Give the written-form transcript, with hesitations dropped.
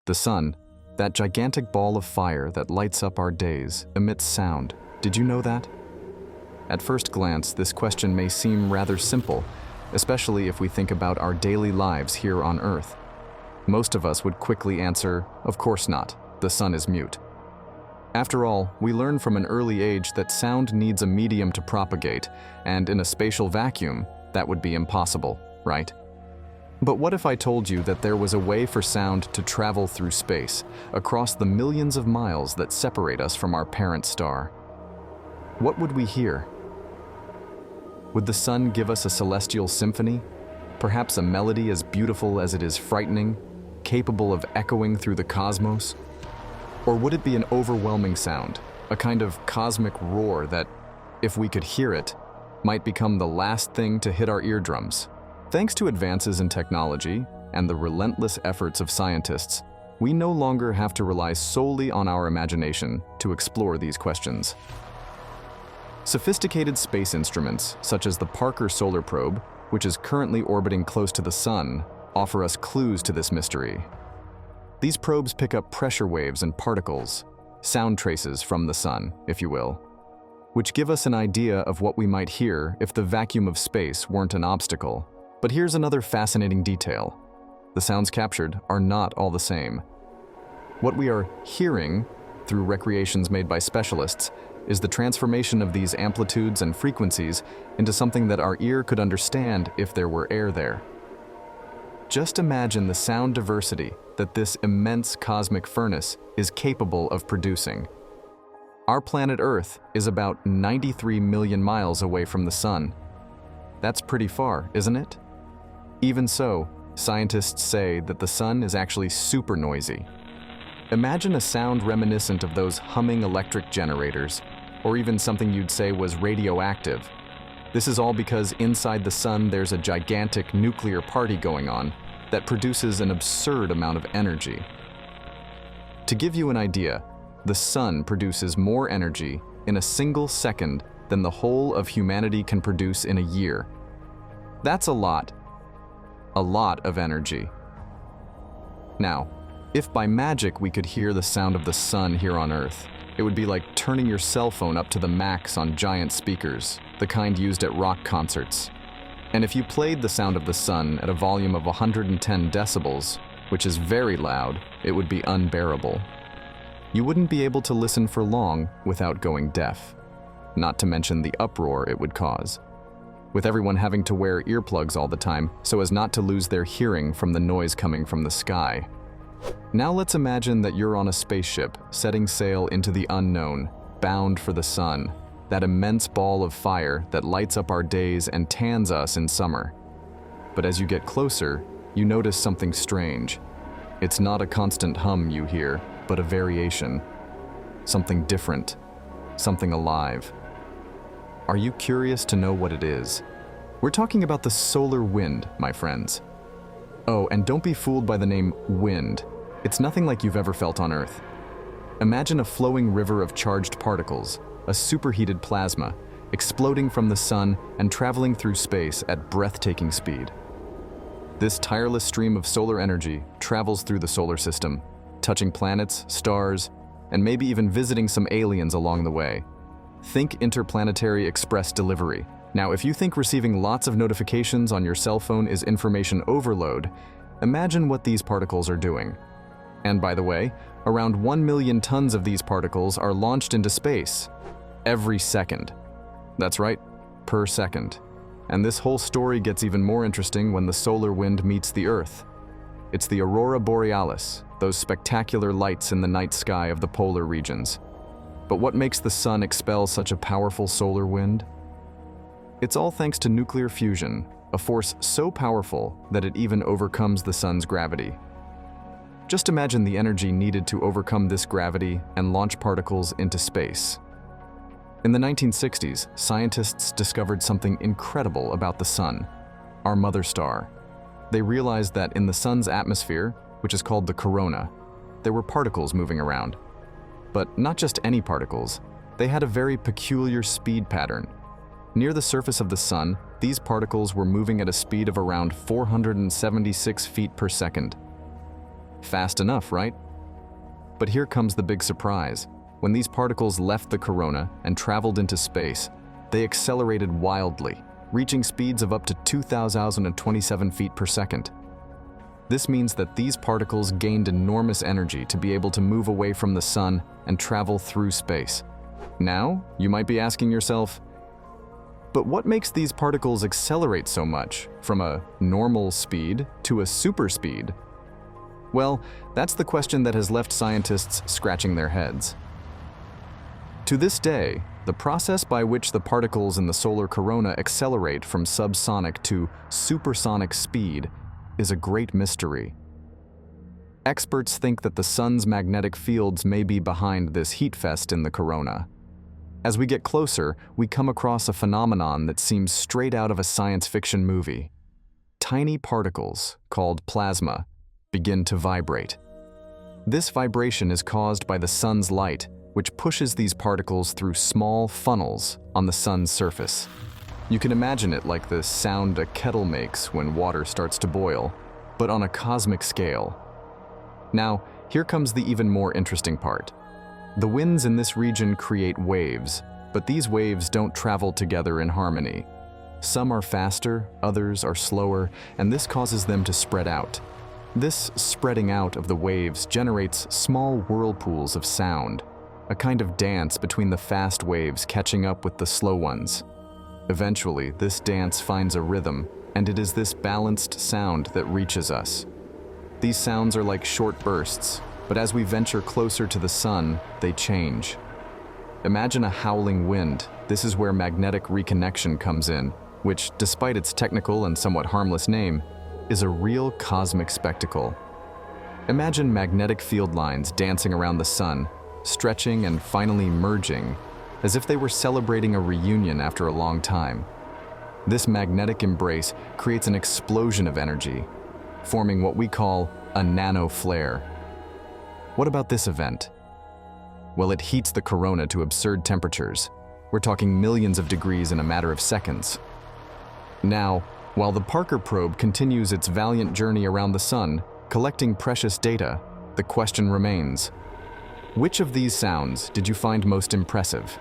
The sun, that gigantic ball of fire that lights up our days, emits sound. Did you know that? At first glance, this question may seem rather simple, especially if we think about our daily lives here on Earth. Most of us would quickly answer, of course not, the sun is mute. After all, we learn from an early age that sound needs a medium to propagate, and in a spatial vacuum, that would be impossible, right? But what if I told you that there was a way for sound to travel through space, across the millions of miles that separate us from our parent star? What would we hear? Would the sun give us a celestial symphony? Perhaps a melody as beautiful as it is frightening, capable of echoing through the cosmos? Or would it be an overwhelming sound, a kind of cosmic roar that, if we could hear it, might become the last thing to hit our eardrums? Thanks to advances in technology and the relentless efforts of scientists, we no longer have to rely solely on our imagination to explore these questions. Sophisticated space instruments, such as the Parker Solar Probe, which is currently orbiting close to the sun, offer us clues to this mystery. These probes pick up pressure waves and particles, sound traces from the sun, if you will, which give us an idea of what we might hear if the vacuum of space weren't an obstacle. But here's another fascinating detail. The sounds captured are not all the same. What we are hearing, through recreations made by specialists, is the transformation of these amplitudes and frequencies into something that our ear could understand if there were air there. Just imagine the sound diversity that this immense cosmic furnace is capable of producing. Our planet Earth is about 93 million miles away from the sun. That's pretty far, isn't it? Even so, scientists say that the sun is actually super noisy. Imagine a sound reminiscent of those humming electric generators, or even something you'd say was radioactive. This is all because inside the sun there's a gigantic nuclear party going on that produces an absurd amount of energy. To give you an idea, the sun produces more energy in a single second than the whole of humanity can produce in a year. That's a lot of energy. Now, if by magic we could hear the sound of the sun here on Earth, it would be like turning your cell phone up to the max on giant speakers, the kind used at rock concerts. And if you played the sound of the sun at a volume of 110 decibels, which is very loud, it would be unbearable. You wouldn't be able to listen for long without going deaf, not to mention the uproar it would cause, with everyone having to wear earplugs all the time so as not to lose their hearing from the noise coming from the sky. Now let's imagine that you're on a spaceship setting sail into the unknown, bound for the sun, that immense ball of fire that lights up our days and tans us in summer. But as you get closer, you notice something strange. It's not a constant hum you hear, but a variation. Something different, something alive. Are you curious to know what it is? We're talking about the solar wind, my friends. Oh, and don't be fooled by the name wind. It's nothing like you've ever felt on Earth. Imagine a flowing river of charged particles, a superheated plasma, exploding from the sun and traveling through space at breathtaking speed. This tireless stream of solar energy travels through the solar system, touching planets, stars, and maybe even visiting some aliens along the way. Think interplanetary express delivery. Now, if you think receiving lots of notifications on your cell phone is information overload, imagine what these particles are doing. And by the way, around 1 million tons of these particles are launched into space every second. That's right, per second. And this whole story gets even more interesting when the solar wind meets the Earth. It's the aurora borealis, those spectacular lights in the night sky of the polar regions. But what makes the sun expel such a powerful solar wind? It's all thanks to nuclear fusion, a force so powerful that it even overcomes the sun's gravity. Just imagine the energy needed to overcome this gravity and launch particles into space. In the 1960s, scientists discovered something incredible about the sun, our mother star. They realized that in the sun's atmosphere, which is called the corona, there were particles moving around. But not just any particles, they had a very peculiar speed pattern. Near the surface of the sun, these particles were moving at a speed of around 476 feet per second. Fast enough, right? But here comes the big surprise. When these particles left the corona and traveled into space, they accelerated wildly, reaching speeds of up to 2,027 feet per second. This means that these particles gained enormous energy to be able to move away from the sun and travel through space. Now, you might be asking yourself, but what makes these particles accelerate so much, from a normal speed to a super speed? Well, that's the question that has left scientists scratching their heads. To this day, the process by which the particles in the solar corona accelerate from subsonic to supersonic speed is a great mystery. Experts think that the sun's magnetic fields may be behind this heat fest in the corona. As we get closer, we come across a phenomenon that seems straight out of a science fiction movie. Tiny particles, called plasma, begin to vibrate. This vibration is caused by the sun's light, which pushes these particles through small funnels on the sun's surface. You can imagine it like the sound a kettle makes when water starts to boil, but on a cosmic scale. Now, here comes the even more interesting part. The winds in this region create waves, but these waves don't travel together in harmony. Some are faster, others are slower, and this causes them to spread out. This spreading out of the waves generates small whirlpools of sound, a kind of dance between the fast waves catching up with the slow ones. Eventually, this dance finds a rhythm, and it is this balanced sound that reaches us. These sounds are like short bursts, but as we venture closer to the sun, they change. Imagine a howling wind. This is where magnetic reconnection comes in, which, despite its technical and somewhat harmless name, is a real cosmic spectacle. Imagine magnetic field lines dancing around the sun, stretching and finally merging, as if they were celebrating a reunion after a long time. This magnetic embrace creates an explosion of energy, forming what we call a nano flare. What about this event? Well, it heats the corona to absurd temperatures. We're talking millions of degrees in a matter of seconds. Now, while the Parker probe continues its valiant journey around the sun, collecting precious data, the question remains: which of these sounds did you find most impressive?